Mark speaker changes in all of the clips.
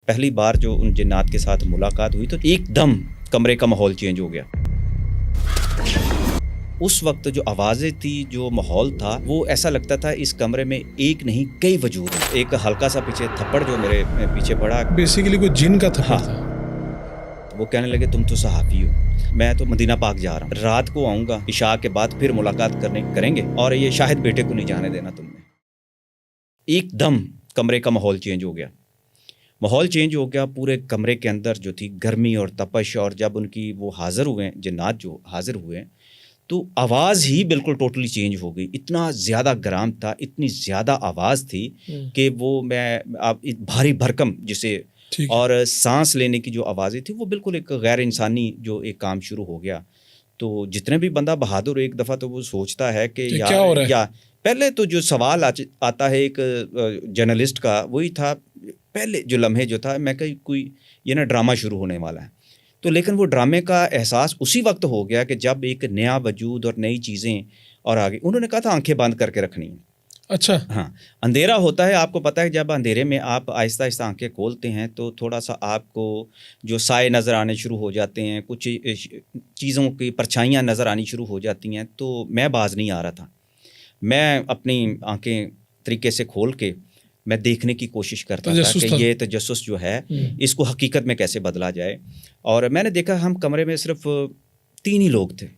Speaker 1: पहली बार जो उन जिन्नात के साथ मुलाकात हुई तो एकदम कमरे का माहौल चेंज हो गया। उस वक्त जो आवाज़ें थी, जो माहौल था, वो ऐसा लगता था इस कमरे में एक नहीं कई वजूद हैं। एक हल्का सा पीछे थप्पड़ जो मेरे पीछे पड़ा,
Speaker 2: बेसिकली कोई जिन का थप्पड़ था।
Speaker 1: वो कहने लगे तुम तो सहाफ़ी हो, मैं तो मदीना पाक जा रहा हूँ, रात को आऊँगा, इशा के बाद फिर मुलाकात करेंगे और ये शाहिद बेटे को नहीं जाने देना तुमने। एकदम कमरे का माहौल चेंज हो गया। माहौल चेंज हो गया, पूरे कमरे के अंदर जो थी गर्मी और तपश, और जब उनकी वो हाज़िर हुए, जिन्नात जो हाज़िर हुए, तो आवाज़ ही बिल्कुल टोटली चेंज हो गई। इतना ज़्यादा गरम था, इतनी ज़्यादा आवाज़ थी कि वो भारी भरकम जिसे और सांस लेने की जो आवाज़ें थी वो बिल्कुल एक गैर इंसानी जो एक काम शुरू हो गया। तो जितने भी बंदा बहादुर एक दफ़ा तो वो सोचता है कि
Speaker 2: क्या हो रहा है?
Speaker 1: या पहले तो जो सवाल आता है एक जर्नलिस्ट का, वही था पहले जो लम्हे जो था, मैं कहीं कोई ये ना ड्रामा शुरू होने वाला है। तो लेकिन वो ड्रामे का एहसास उसी वक्त हो गया कि जब एक नया वजूद और नई चीज़ें और आगे उन्होंने कहा था आंखें बंद करके रखनी है।
Speaker 2: अच्छा,
Speaker 1: हाँ, अंधेरा होता है, आपको पता है, जब अंधेरे में आप आहिस्ता आहिस्ता आंखें खोलते हैं तो थोड़ा सा आपको जो साए नज़र आने शुरू हो जाते हैं, कुछ चीज़ों की परछाइयाँ नज़र आनी शुरू हो जाती हैं। तो मैं बाज नहीं आ रहा था, मैं अपनी आंखें तरीके से खोल के मैं देखने की कोशिश करता था कि ये तजस्सुस जो है इसको हकीकत में कैसे बदला जाए। और मैंने देखा हम कमरे में सिर्फ 3 ही लोग थे,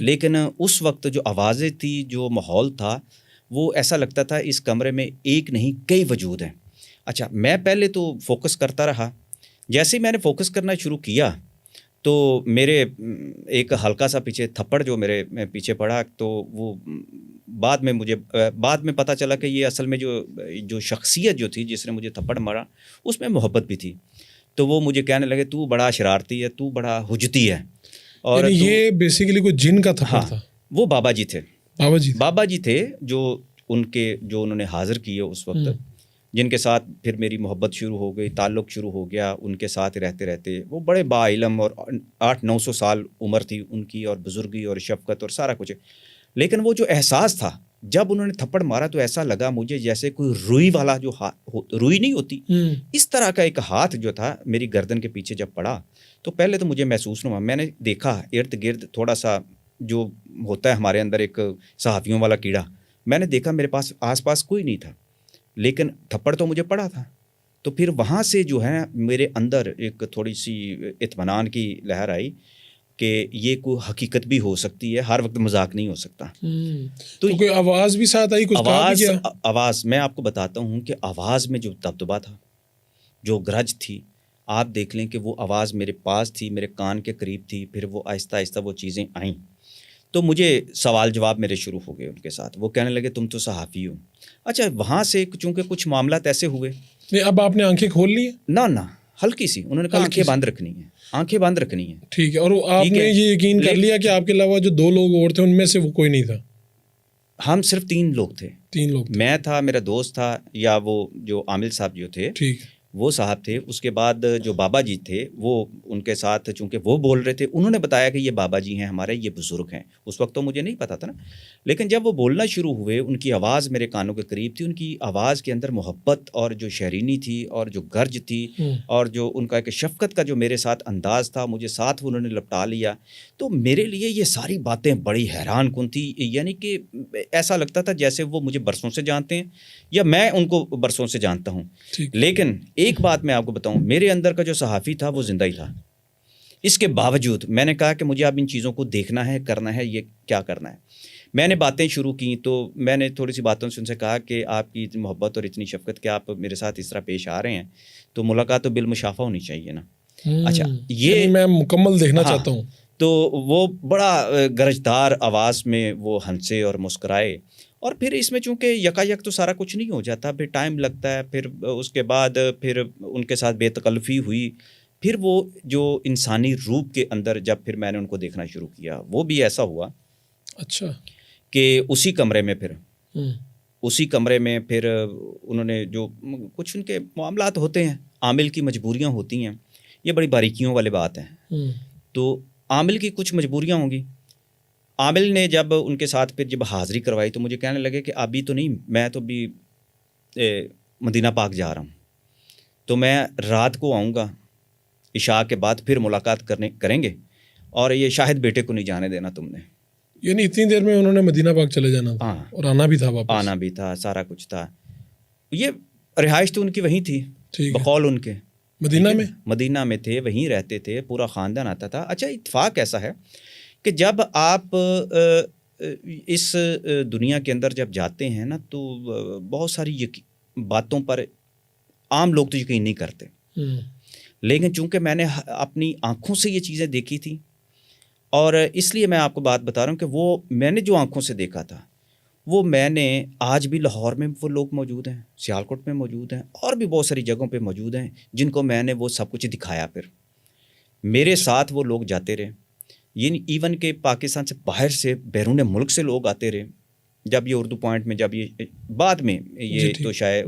Speaker 1: लेकिन उस वक्त जो आवाज़ें थी, जो माहौल था, वो ऐसा लगता था इस कमरे में एक नहीं कई वजूद हैं। अच्छा, मैं पहले तो फोकस करता रहा। जैसे ही मैंने फोकस करना शुरू किया तो मेरे एक हल्का सा पीछे थप्पड़ जो मेरे पीछे पड़ा, तो वो बाद में पता चला कि ये असल में जो शख्सियत जो थी जिसने मुझे थप्पड़ मारा उसमें मोहब्बत भी थी। तो वो मुझे कहने लगे तू बड़ा शरारती है, तू बड़ा हुज्जती है। और
Speaker 2: ये बेसिकली कोई जिन का थप्पड़ था?
Speaker 1: वो बाबा जी थे। बाबा जी थे जो उन्होंने हाजिर किए उस वक्त, जिनके साथ फिर मेरी मोहब्बत शुरू हो गई, ताल्लुक़ शुरू हो गया उनके साथ रहते रहते। वो बड़े बाइलम और 800-900 साल उम्र थी उनकी, और बुजुर्गी और शफ़क़त और सारा कुछ। लेकिन वो जो एहसास था जब उन्होंने थप्पड़ मारा तो ऐसा लगा मुझे जैसे कोई रुई वाला जो रुई नहीं होती, इस तरह का एक हाथ जो था मेरी गर्दन के पीछे जब पड़ा तो पहले तो मुझे महसूस नहीं हुआ। मैंने देखा इर्द गिर्द थोड़ा सा जो होता है हमारे अंदर एक सहाफ़ियों वाला कीड़ा, मैंने देखा मेरे पास आसपास कोई नहीं था, लेकिन थप्पड़ तो मुझे पड़ा था। तो फिर वहाँ से जो है मेरे अंदर एक थोड़ी सी इत्मीनान की लहर आई कि ये कोई हकीकत भी हो सकती है, हर वक्त मजाक नहीं हो सकता।
Speaker 2: तो कोई आवाज़ भी साथ आई, कुछ कहा भी क्या?
Speaker 1: आवाज़ मैं आपको बताता हूँ कि आवाज़ में जो दबदबा था, जो गरज थी, आप देख लें कि वो आवाज़ मेरे पास थी, मेरे कान के करीब थी। फिर वो आहिस्ता आहिस्ता वो चीज़ें आईं तो मुझे सवाल जवाब मेरे शुरू हो गए उनके साथ। वो कहने लगे तुम तो सहाफ़ी हो। अच्छा, वहाँ से चूँकि कुछ मामलात ऐसे हुए।
Speaker 2: अब आपने आंखें खोल ली?
Speaker 1: ना, हल्की सी। उन्होंने कहा आंखें बंद रखनी है, आंखें बंद रखनी है।
Speaker 2: ठीक है। और आपने ये यकीन कर लिया कि आपके अलावा जो 2 लोग और थे उनमें से वो कोई नहीं था?
Speaker 1: हम सिर्फ 3 लोग थे।
Speaker 2: 3 लोग थे।
Speaker 1: मैं था, मेरा दोस्त था, या वो जो आमिल साहब जो थे,
Speaker 2: ठीक,
Speaker 1: वो साहब थे। उसके बाद जो बाबा जी थे वो उनके साथ, चूँकि वो बोल रहे थे, उन्होंने बताया कि ये बाबा जी हैं हमारे, ये बुज़ुर्ग हैं। उस वक्त तो मुझे नहीं पता था ना, लेकिन जब वो बोलना शुरू हुए, उनकी आवाज़ मेरे कानों के करीब थी। उनकी आवाज़ के अंदर मोहब्बत और जो शहरीनी थी और जो गर्ज थी और जो उनका एक शफ़क़त का जो मेरे साथ अंदाज़ था, मुझे साथ उन्होंने लपटा लिया। तो मेरे लिए ये सारी बातें बड़ी हैरान कुन थी। यानी कि ऐसा लगता था जैसे वो मुझे बरसों से जानते हैं या मैं उनको बरसों से जानता हूँ। लेकिन एक बात मैं आपको बताऊं, मेरे अंदर का जो सहाफ़ी था वो जिंदा ही था। इसके बावजूद मैंने कहा कि मुझे अब इन चीज़ों को देखना है, करना है, ये क्या करना है। मैंने बातें शुरू की तो मैंने थोड़ी सी बातों से उनसे कहा कि आपकी इतनी मोहब्बत और इतनी शफ़क़त कि आप मेरे साथ इस तरह पेश आ रहे हैं तो मुलाकात तो बिलमुशाफ़ा होनी चाहिए ना। अच्छा, ये
Speaker 2: मैं मुकम्मल देखना चाहता हूँ।
Speaker 1: तो वो बड़ा गरजदार आवाज़ में वो हंसे और मुस्कुराए। और फिर इसमें चूँकि यकायक तो सारा कुछ नहीं हो जाता, फिर टाइम लगता है। फिर उसके बाद फिर उनके साथ बेतकल्फ़ी हुई। फिर वो जो इंसानी रूप के अंदर जब फिर मैंने उनको देखना शुरू किया, वो भी ऐसा हुआ
Speaker 2: अच्छा
Speaker 1: कि उसी कमरे में फिर उन्होंने जो कुछ उनके मामलात होते हैं, आमिल की मजबूरियाँ होती हैं, ये बड़ी बारीकियों वाली बात है। तो आमिल की कुछ मजबूरियाँ होंगी। आमिल ने जब उनके साथ फिर जब हाज़िरी करवाई तो मुझे कहने लगे कि अभी तो नहीं, मैं तो अभी मदीना पाक जा रहा हूँ। तो मैं रात को आऊँगा, इशा के बाद फिर मुलाकात करेंगे, और ये शाहिद बेटे को नहीं जाने देना तुमने।
Speaker 2: यानी इतनी देर में उन्होंने मदीना पाक चले जाना था।
Speaker 1: हाँ,
Speaker 2: और आना भी था वापस।
Speaker 1: आना भी था, सारा कुछ था। ये रिहाइश तो उनकी वहीं थी, बकौल उनके मदीना में थे, वहीं रहते थे, पूरा ख़ानदान आता था। अच्छा, इत्तेफाक ऐसा है कि जब आप इस दुनिया के अंदर जब जाते हैं ना, तो बहुत सारी बातों पर आम लोग तो यकीन नहीं करते, लेकिन चूंकि मैंने अपनी आँखों से ये चीज़ें देखी थी, और इसलिए मैं आपको बात बता रहा हूँ कि वो मैंने जो आँखों से देखा था, वो मैंने आज भी लाहौर में वो लोग मौजूद हैं, सियालकोट में मौजूद हैं, और भी बहुत सारी जगहों पे मौजूद हैं, जिनको मैंने वो सब कुछ दिखाया। फिर मेरे साथ वो लोग जाते रहे, ये इवन के पाकिस्तान से बाहर से, बैरून मुल्क से लोग आते रहे। जब ये उर्दू पॉइंट में, जब ये बाद में ये तो शायद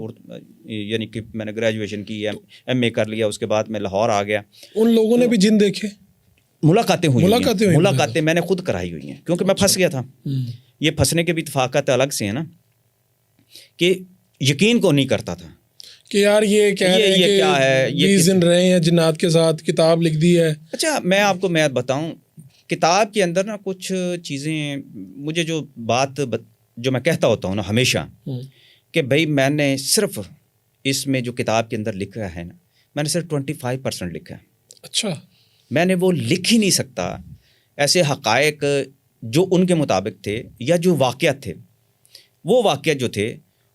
Speaker 1: यानी कि मैंने ग्रेजुएशन की, MA कर लिया, उसके बाद मैं लाहौर आ गया।
Speaker 2: उन लोगों ने भी जिन देखे,
Speaker 1: मुलाकातें मैंने खुद कराई हुई हैं, क्योंकि मैं फंस गया था। ये फंसने के भी इत्तेफाकात अलग से हैं ना, कि यकीन को नहीं करता था
Speaker 2: कि यार ये कह रहे हैं कि
Speaker 1: क्या है, ये
Speaker 2: 20 दिन रहे हैं जिन्नात के साथ, किताब लिख दी है।
Speaker 1: अच्छा, मैं आपको बताऊं, किताब के अंदर ना कुछ चीज़ें, मुझे जो मैं कहता होता हूँ ना हमेशा, कि भाई मैंने सिर्फ इसमें जो किताब के अंदर लिखा है ना, मैंने सिर्फ 25% लिखा है।
Speaker 2: अच्छा,
Speaker 1: मैंने वो लिख ही नहीं सकता ऐसे हक़ाइक़ जो उनके मुताबिक थे, या जो वाक़यात थे, वो वाक़यात जो थे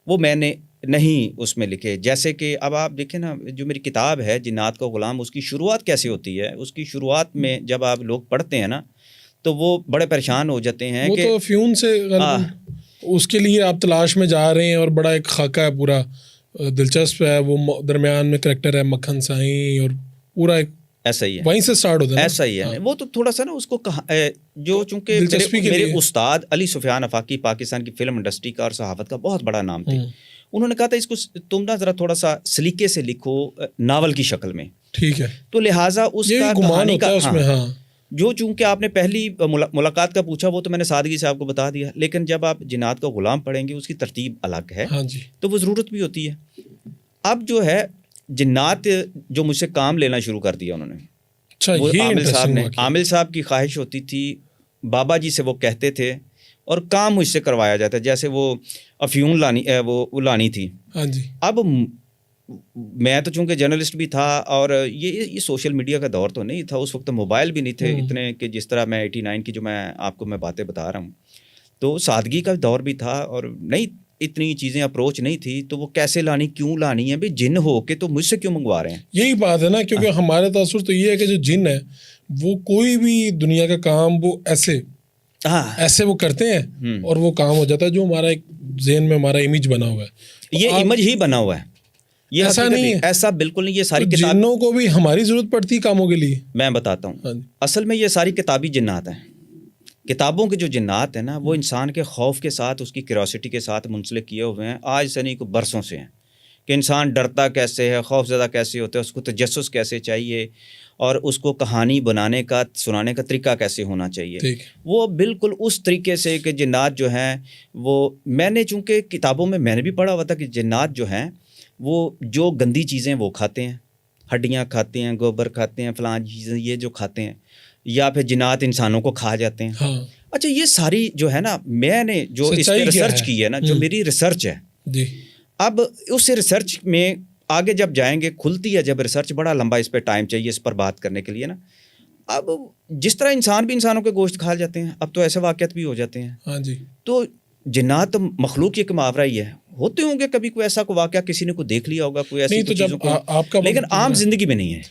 Speaker 1: वो मैंने नहीं उसमें लिखे। जैसे कि अब आप देखें ना, जो मेरी किताब है जिन्नात का ग़ुलाम, उसकी शुरुआत कैसे होती है? उसकी शुरुआत में जब आप लोग पढ़ते हैं ना, तो वो बड़े परेशान हो जाते हैं
Speaker 2: वो
Speaker 1: कि
Speaker 2: तो फ्यून से उसके लिए आप तलाश में जा रहे हैं, और बड़ा एक खाका है पूरा, दिलचस्प है। वो दरमियान में करैक्टर है मक्खन साई, और पूरा एक
Speaker 1: ऐसा ही है,
Speaker 2: वहीं से स्टार्ट होता है,
Speaker 1: ऐसा ही है। हाँ। वो तो थोड़ा सा ना उसको जो चूँकि मेरे उस्ताद अली सुफियान अफाकी पाकिस्तान की फ़िल्म इंडस्ट्री का और सहाफ़त का बहुत बड़ा नाम थे, उन्होंने कहा था इसको तुम ना ज़रा थोड़ा सा सलीके से लिखो, नावल की शक्ल में, ठीक है। तो लिहाजा उसका कहानी का उसमें, हाँ, जो चूँकि आपने पहली मुलाकात का पूछा, वो तो मैंने सादगी से आपको बता दिया, लेकिन जब आप जिन्नात का ग़ुलाम पढ़ेंगे, उसकी तरतीब अलग है। हाँ जी। तो वो ज़रूरत भी होती है। अब जो है जिन्नात जो मुझसे काम लेना शुरू कर दिया उन्होंने, अच्छा, वो आमिल साहब ने, आमिल साहब की ख्वाहिश होती थी, बाबा जी से वो कहते थे, और काम मुझसे करवाया जाता है। जैसे वो अफ्यून लानी थी। हाँ जी। अब मैं तो चूँकि जर्नलिस्ट भी था, और ये सोशल मीडिया का दौर तो नहीं था उस वक्त, मोबाइल भी नहीं थे इतने कि जिस तरह मैं 89 की जो मैं बातें बता रहा हूँ, तो सादगी का दौर भी था, और नहीं इतनी चीज़ें अप्रोच नहीं थी। तो वो कैसे लानी, क्यों लानी है भाई, जिन हो के तो मुझसे क्यों मंगवा रहे हैं?
Speaker 2: यही बात है ना, क्योंकि हमारे तासुर तो ये है कि जो जिन है वो कोई भी दुनिया का काम वो ऐसे वो करते हैं, और वो काम हो जाता है जो हमारा एक ज़हन में हमारा इमेज बना हुआ है।
Speaker 1: ये इमेज ही बना हुआ है, ये
Speaker 2: ऐसा नहीं है,
Speaker 1: ऐसा बिल्कुल नहीं। ये सारी
Speaker 2: तो जिन्नों को भी हमारी ज़रूरत पड़ती है कामों के लिए।
Speaker 1: मैं बताता हूँ, असल में ये सारी किताबी जिन्नात हैं। किताबों के जो जिन्नात हैं ना, वो इंसान के खौफ के साथ, उसकी क्यूरियोसिटी के साथ मुंसलिक किए हुए हैं। आज से नहीं, को बरसों से हैं कि इंसान डरता कैसे है, खौफज़दा कैसे होता है, उसको तजस्सुस कैसे चाहिए, और उसको कहानी बनाने का, सुनाने का तरीका कैसे होना चाहिए। वो बिल्कुल उस तरीके से कि जिन्नात जो हैं, वो मैंने चूँकि किताबों में मैंने भी पढ़ा हुआ था कि जिन्नात जो हैं वो जो गंदी चीज़ें वो खाते हैं, हड्डियाँ खाते हैं, गोबर खाते हैं, फलां चीज़ें ये जो खाते हैं, या फिर जिन्नात इंसानों को खा जाते हैं। हाँ। अच्छा, ये सारी जो है ना, मैंने जो इस पर रिसर्च की है ना, जो मेरी रिसर्च है जी, अब उस रिसर्च में आगे जब जाएंगे, खुलती है जब रिसर्च, बड़ा लंबा इस पर टाइम चाहिए इस पर बात करने के लिए ना। अब जिस तरह इंसान भी इंसानों के गोश्त खा जाते हैं, अब तो ऐसे वाक़यात भी हो जाते हैं। हाँ जी। तो जिन्नात तो मखलूक एक मुहावरा ही है, होते होंगे कभी कोई ऐसा को वाक़या, किसी ने को देख लिया होगा, कोई ऐसी तो जब आपका, लेकिन आम जिंदगी में नहीं है।